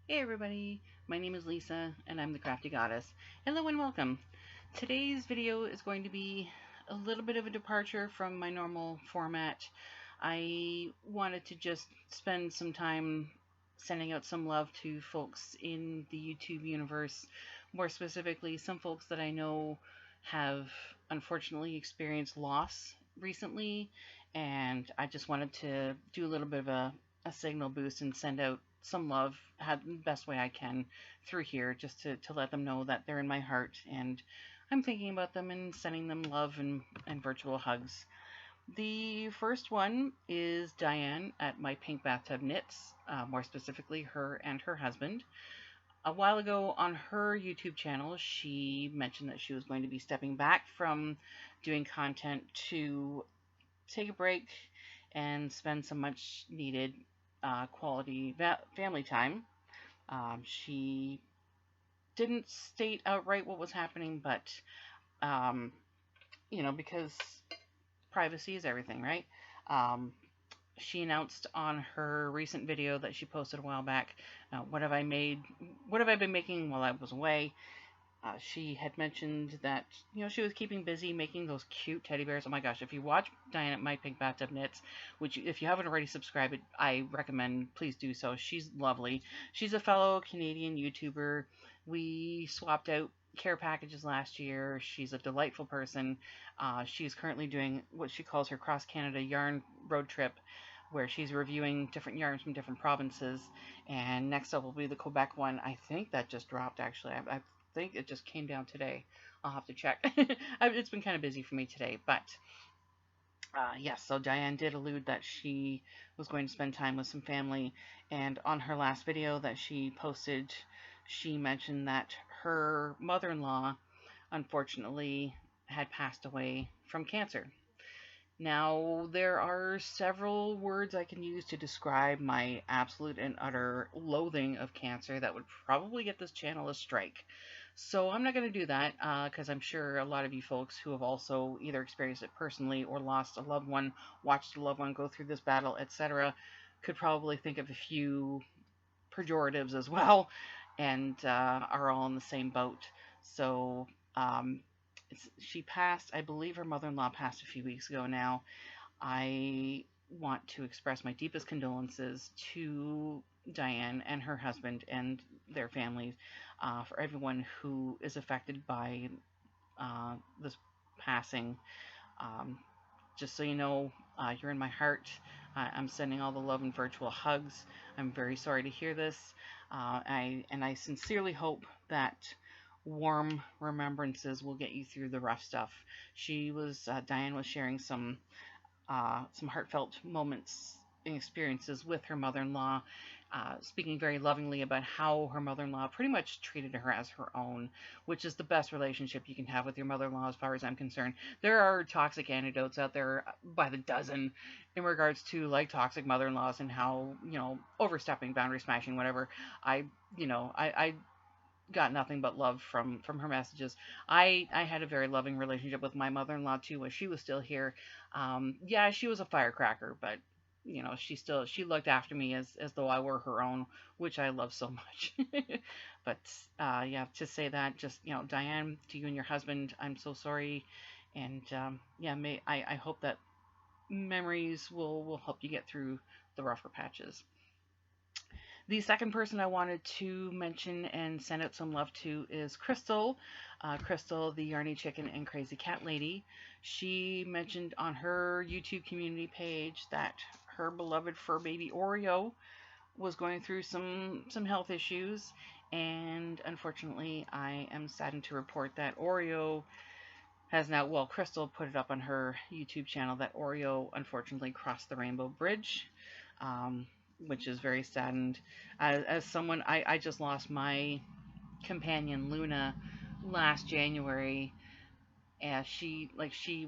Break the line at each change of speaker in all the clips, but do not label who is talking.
Hey everybody, my name is Lisa and I'm the Crafty Goddess. Hello and welcome. Today's video is going to be a little bit of a departure from my normal format. I wanted to just spend some time sending out some love to folks in the YouTube universe, more specifically some folks that I know have unfortunately experienced loss recently, and I just wanted to do a little bit of a signal boost and send out some love the best way I can through here, just to let them know that they're in my heart and I'm thinking about them and sending them love and virtual hugs. The first one is Diane at My Pink Bathtub Knits, more specifically her and her husband. A while ago on her YouTube channel, she mentioned that she was going to be stepping back from doing content to take a break and spend some much needed quality family time. She didn't state outright what was happening, but um, because privacy is everything, right? Um, she announced on her recent video that she posted a while back, what have I made? What have I been making while I was away? She had mentioned that she was keeping busy making those cute teddy bears. Oh my gosh! If you watch Diane at My Pink Bathtub Knits, which if you haven't already subscribed, I recommend please do so. She's lovely. She's a fellow Canadian YouTuber. We swapped out care packages last year. She's a delightful person. She's currently doing what she calls her cross Canada yarn road trip, where she's reviewing different yarns from different provinces. And next up will be the Quebec one. I think that just dropped actually. I think it just came down today. I'll have to check. It's been kind of busy for me today, but yes. So Diane did allude that she was going to spend time with some family, and on her last video that she posted, she mentioned that her mother-in-law, unfortunately, had passed away from cancer. Now, there are several words I can use to describe my absolute and utter loathing of cancer that would probably get this channel a strike. So I'm not going to do that because I'm sure a lot of you folks who have also either experienced it personally or lost a loved one, watched a loved one go through this battle, etc., could probably think of a few pejoratives as well and are all in the same boat. So um, she passed, I believe her mother in law passed a few weeks ago now. I want to express my deepest condolences to Diane and her husband and their families, for everyone who is affected by this passing. Um, just so you know, you're in my heart. I'm sending all the love and virtual hugs. I'm very sorry to hear this. I sincerely hope that warm remembrances will get you through the rough stuff. Diane was sharing some heartfelt moments and experiences with her mother-in-law, speaking very lovingly about how her mother-in-law pretty much treated her as her own, which is the best relationship you can have with your mother-in-law as far as I'm concerned. There are toxic anecdotes out there by the dozen in regards to like toxic mother-in-laws and how, overstepping, boundary smashing, whatever. I got nothing but love from her messages. I had a very loving relationship with my mother-in-law too when she was still here. Yeah, she was a firecracker, but she looked after me as though I were her own, which I love so much. But yeah, to say that, just Diane, to you and your husband, I'm so sorry, and yeah, I hope that memories will help you get through the rougher patches. The second person I wanted to mention and send out some love to is Crystal. Crystal, the Yarny Chicken and Crazy Cat Lady. She mentioned on her YouTube community page that her beloved fur baby Oreo was going through some health issues, and unfortunately, I am saddened to report that Oreo has now, well, Crystal put it up on her YouTube channel that Oreo unfortunately crossed the Rainbow Bridge. Which is very saddened. As someone, I just lost my companion Luna last January, and she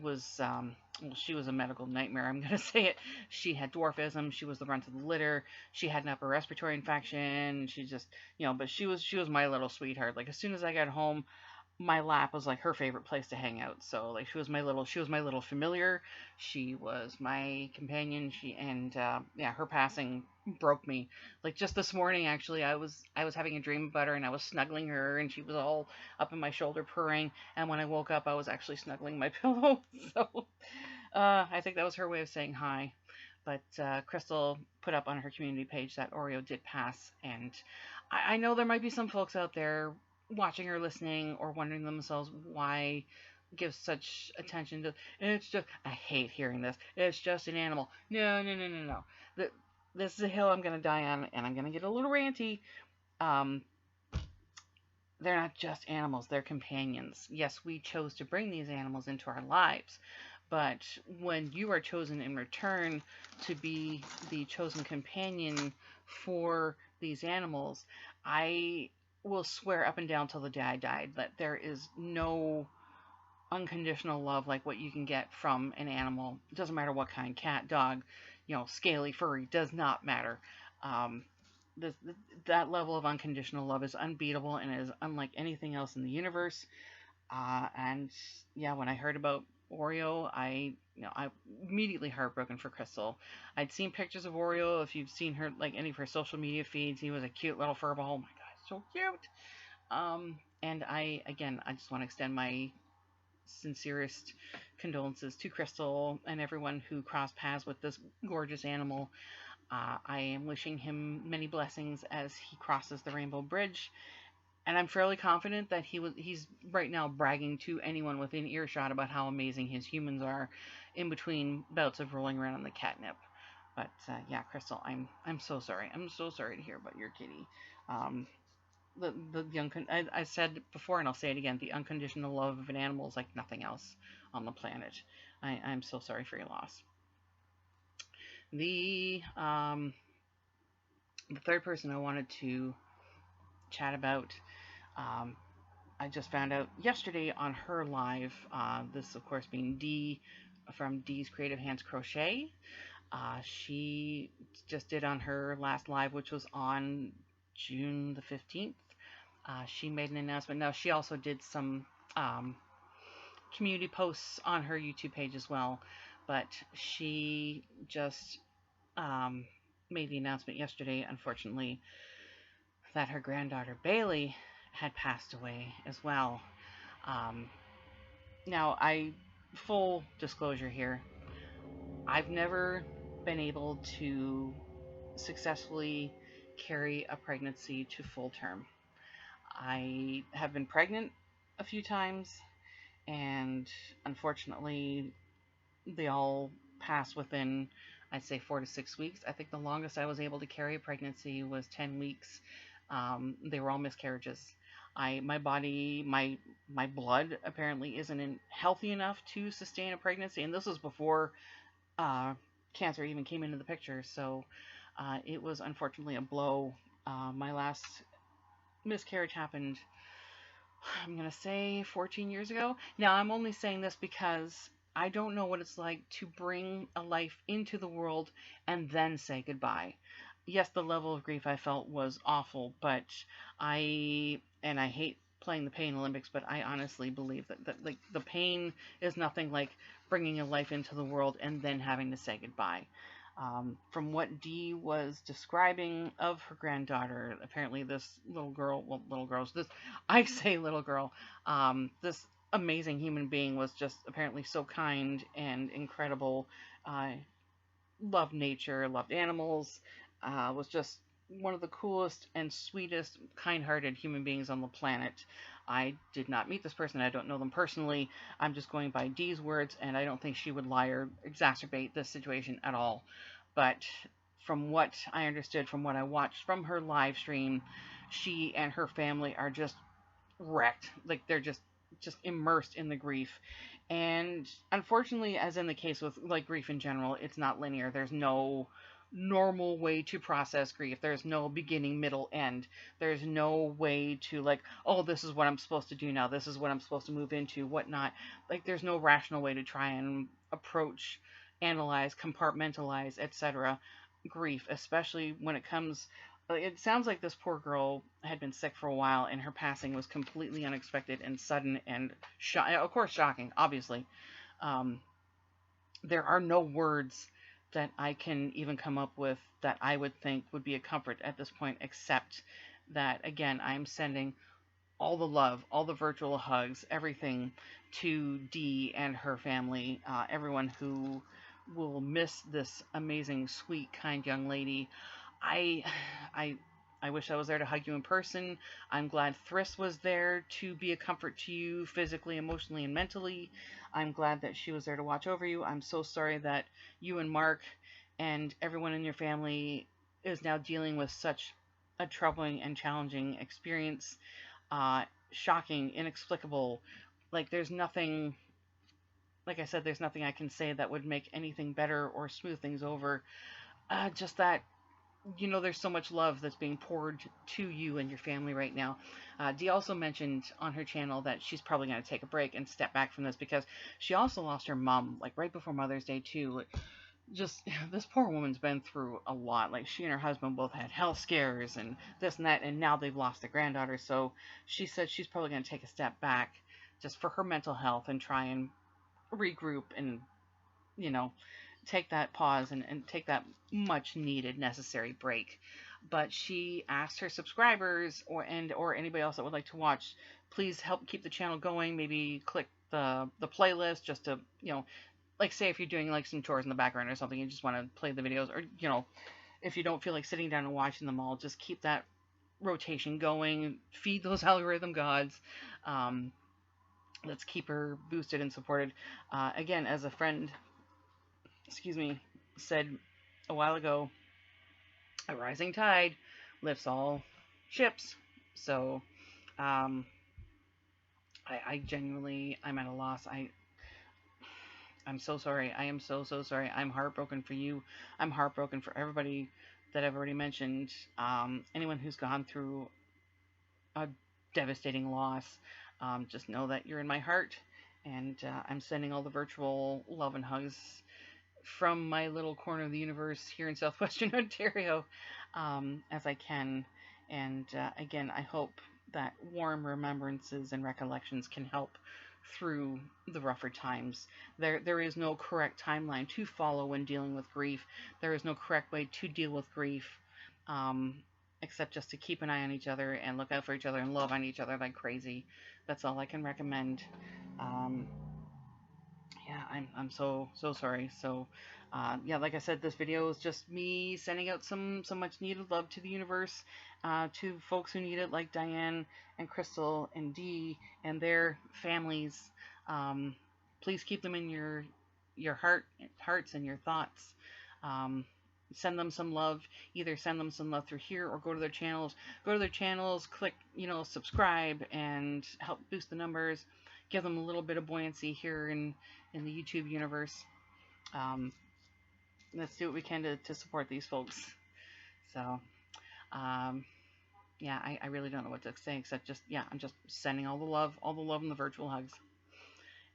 was a medical nightmare. I'm gonna say it. She had dwarfism. She was the runt of the litter. She had an upper respiratory infection. She just, but she was my little sweetheart. Like as soon as I got home, my lap was like her favorite place to hang out. So like she was my little familiar. She was my companion. Yeah, her passing broke me. Like just this morning, actually, I was having a dream about her, and I was snuggling her, and she was all up in my shoulder purring. And when I woke up, I was actually snuggling my pillow. So I think that was her way of saying hi. But Crystal put up on her community page that Oreo did pass, and I know there might be some folks out there watching or listening or wondering themselves why give such attention to. And it's just, I hate hearing this. It's just an animal. No, no, no, no, no. Th- This is a hill I'm gonna die on, and I'm gonna get a little ranty. Um, they're not just animals, they're companions. Yes, we chose to bring these animals into our lives, but when you are chosen in return to be the chosen companion for these animals, I will swear up and down till the day I die that there is no unconditional love like what you can get from an animal. It doesn't matter what kind, cat, dog, scaly, furry, does not matter. Um, this, that level of unconditional love is unbeatable and is unlike anything else in the universe. And yeah, when I heard about Oreo, I immediately heartbroken for Crystal. I'd seen pictures of Oreo. If you've seen her, like any of her social media feeds, he was a cute little furball. Oh my god, so cute. And I just want to extend my sincerest condolences to Crystal and everyone who crossed paths with this gorgeous animal. I am wishing him many blessings as he crosses the Rainbow Bridge, and I'm fairly confident that he's right now bragging to anyone within earshot about how amazing his humans are, in between bouts of rolling around in the catnip. But yeah, Crystal, I'm so sorry. I'm so sorry to hear about your kitty. Um, I said before, and I'll say it again, the unconditional love of an animal is like nothing else on the planet. I'm so sorry for your loss. The um, the third person I wanted to chat about, um, I just found out yesterday on her live. This, of course, being Dee from Dee's Creative Hands Crochet. She just did on her last live, which was on June the 15th. She made an announcement. Now, she also did some community posts on her YouTube page as well, but she just um, made the announcement yesterday, unfortunately, that her granddaughter Bailey had passed away as well. Um, Now, full disclosure here, I've never been able to successfully carry a pregnancy to full term. I have been pregnant a few times, and unfortunately, they all pass within, I'd say, 4 to 6 weeks. I think the longest I was able to carry a pregnancy was 10 weeks. They were all miscarriages. My body, my blood apparently isn't healthy enough to sustain a pregnancy, and this was before uh, cancer even came into the picture. So it was unfortunately a blow. My last miscarriage happened, I'm going to say 14 years ago. Now, I'm only saying this because I don't know what it's like to bring a life into the world and then say goodbye. Yes, the level of grief I felt was awful, but I hate playing the pain Olympics, but I honestly believe that like the pain is nothing like bringing a life into the world and then having to say goodbye. From what Dee was describing of her granddaughter, apparently this little girl, well, little girls, this, I say little girl, this amazing human being was just apparently so kind and incredible, uh, loved nature, loved animals, was just one of the coolest and sweetest, kind-hearted human beings on the planet. I did not meet this person. I don't know them personally. I'm just going by Dee's words, and I don't think she would lie or exacerbate this situation at all. But from what I understood, from what I watched from her live stream, she and her family are just wrecked. Like they're just immersed in the grief. And unfortunately, as in the case with like grief in general, it's not linear. There's no normal way to process grief. There's no beginning, middle, end. There's no way to like, oh, this is what I'm supposed to do now. This is what I'm supposed to move into, whatnot. Like there's no rational way to try and approach, analyze, compartmentalize, etc. grief, especially when it comes. It sounds like this poor girl had been sick for a while, and her passing was completely unexpected and sudden and, of course, shocking. Obviously, um, there are no words that I can even come up with that I would think would be a comfort at this point, except that, again, I'm sending all the love, all the virtual hugs, everything to Dee and her family, everyone who will miss this amazing, sweet, kind young lady. I, I, I wish I was there to hug you in person. I'm glad Thriss was there to be a comfort to you physically, emotionally, and mentally. I'm glad that she was there to watch over you. I'm so sorry that you and Mark and everyone in your family is now dealing with such a troubling and challenging experience. Shocking, inexplicable. Like, there's nothing, like I said, there's nothing I can say that would make anything better or smooth things over. Just that, there's so much love that's being poured to you and your family right now. Dee also mentioned on her channel that she's probably going to take a break and step back from this because she also lost her mom, like right before Mother's Day, too. Just, this poor woman's been through a lot. Like, she and her husband both had health scares and this and that, and now they've lost their granddaughter. So she said she's probably going to take a step back just for her mental health and try and regroup and, you know, take that pause and take that much needed necessary break. But she asked her subscribers or anybody else that would like to watch, please help keep the channel going. Maybe click the playlist just to, like, say if you're doing like some chores in the background or something, you just want to play the videos, or if you don't feel like sitting down and watching them all, just keep that rotation going, feed those algorithm gods. um, let's keep her boosted and supported. Again, as a friend, excuse me, said a while ago, a rising tide lifts all ships. So um, I genuinely, I'm at a loss. I'm so sorry. I am so, so sorry. I'm heartbroken for you. I'm heartbroken for everybody that I've already mentioned. Anyone who's gone through a devastating loss, just know that you're in my heart. And I'm sending all the virtual love and hugs from my little corner of the universe here in southwestern Ontario, as I can. And again, I hope that warm remembrances and recollections can help through the rougher times. There is no correct timeline to follow when dealing with grief. There is no correct way to deal with grief, um, except just to keep an eye on each other and look out for each other and love on each other like crazy. That's all I can recommend. Um, yeah, I'm so, so sorry. So yeah, like I said, this video is just me sending out some much needed love to the universe, to folks who need it, like Diane and Crystal and Dee and their families. Please keep them in your hearts and your thoughts. um, Send them some love. Either send them some love through here or go to their channels, click, subscribe and help boost the numbers, give them a little bit of buoyancy here in the YouTube universe. Um, let's do what we can to support these folks. So, um, yeah, I really don't know what to say except just, yeah, I'm just sending all the love and the virtual hugs.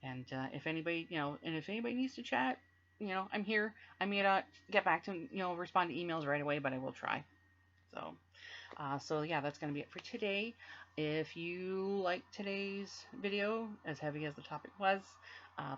And if anybody, if anybody needs to chat, I'm here. I may not get back to, respond to emails right away, but I will try. So, so yeah, that's going to be it for today. If you like today's video, as heavy as the topic was,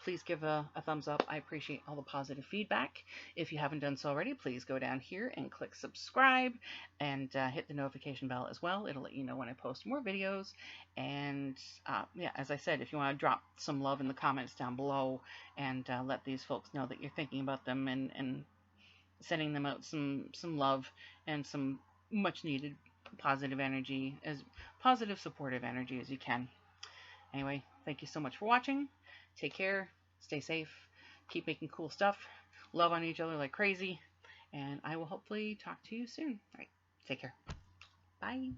please give a thumbs up. I appreciate all the positive feedback. If you haven't done so already, please go down here and click subscribe and hit the notification bell as well. It'll let you know when I post more videos. And yeah, as I said, if you want to drop some love in the comments down below and let these folks know that you're thinking about them and sending them out some love and some much needed positive energy, as positive supportive energy as you can. Anyway, thank you so much for watching. Take care, stay safe, keep making cool stuff, love on each other like crazy, and I will hopefully talk to you soon. All right, take care. Bye.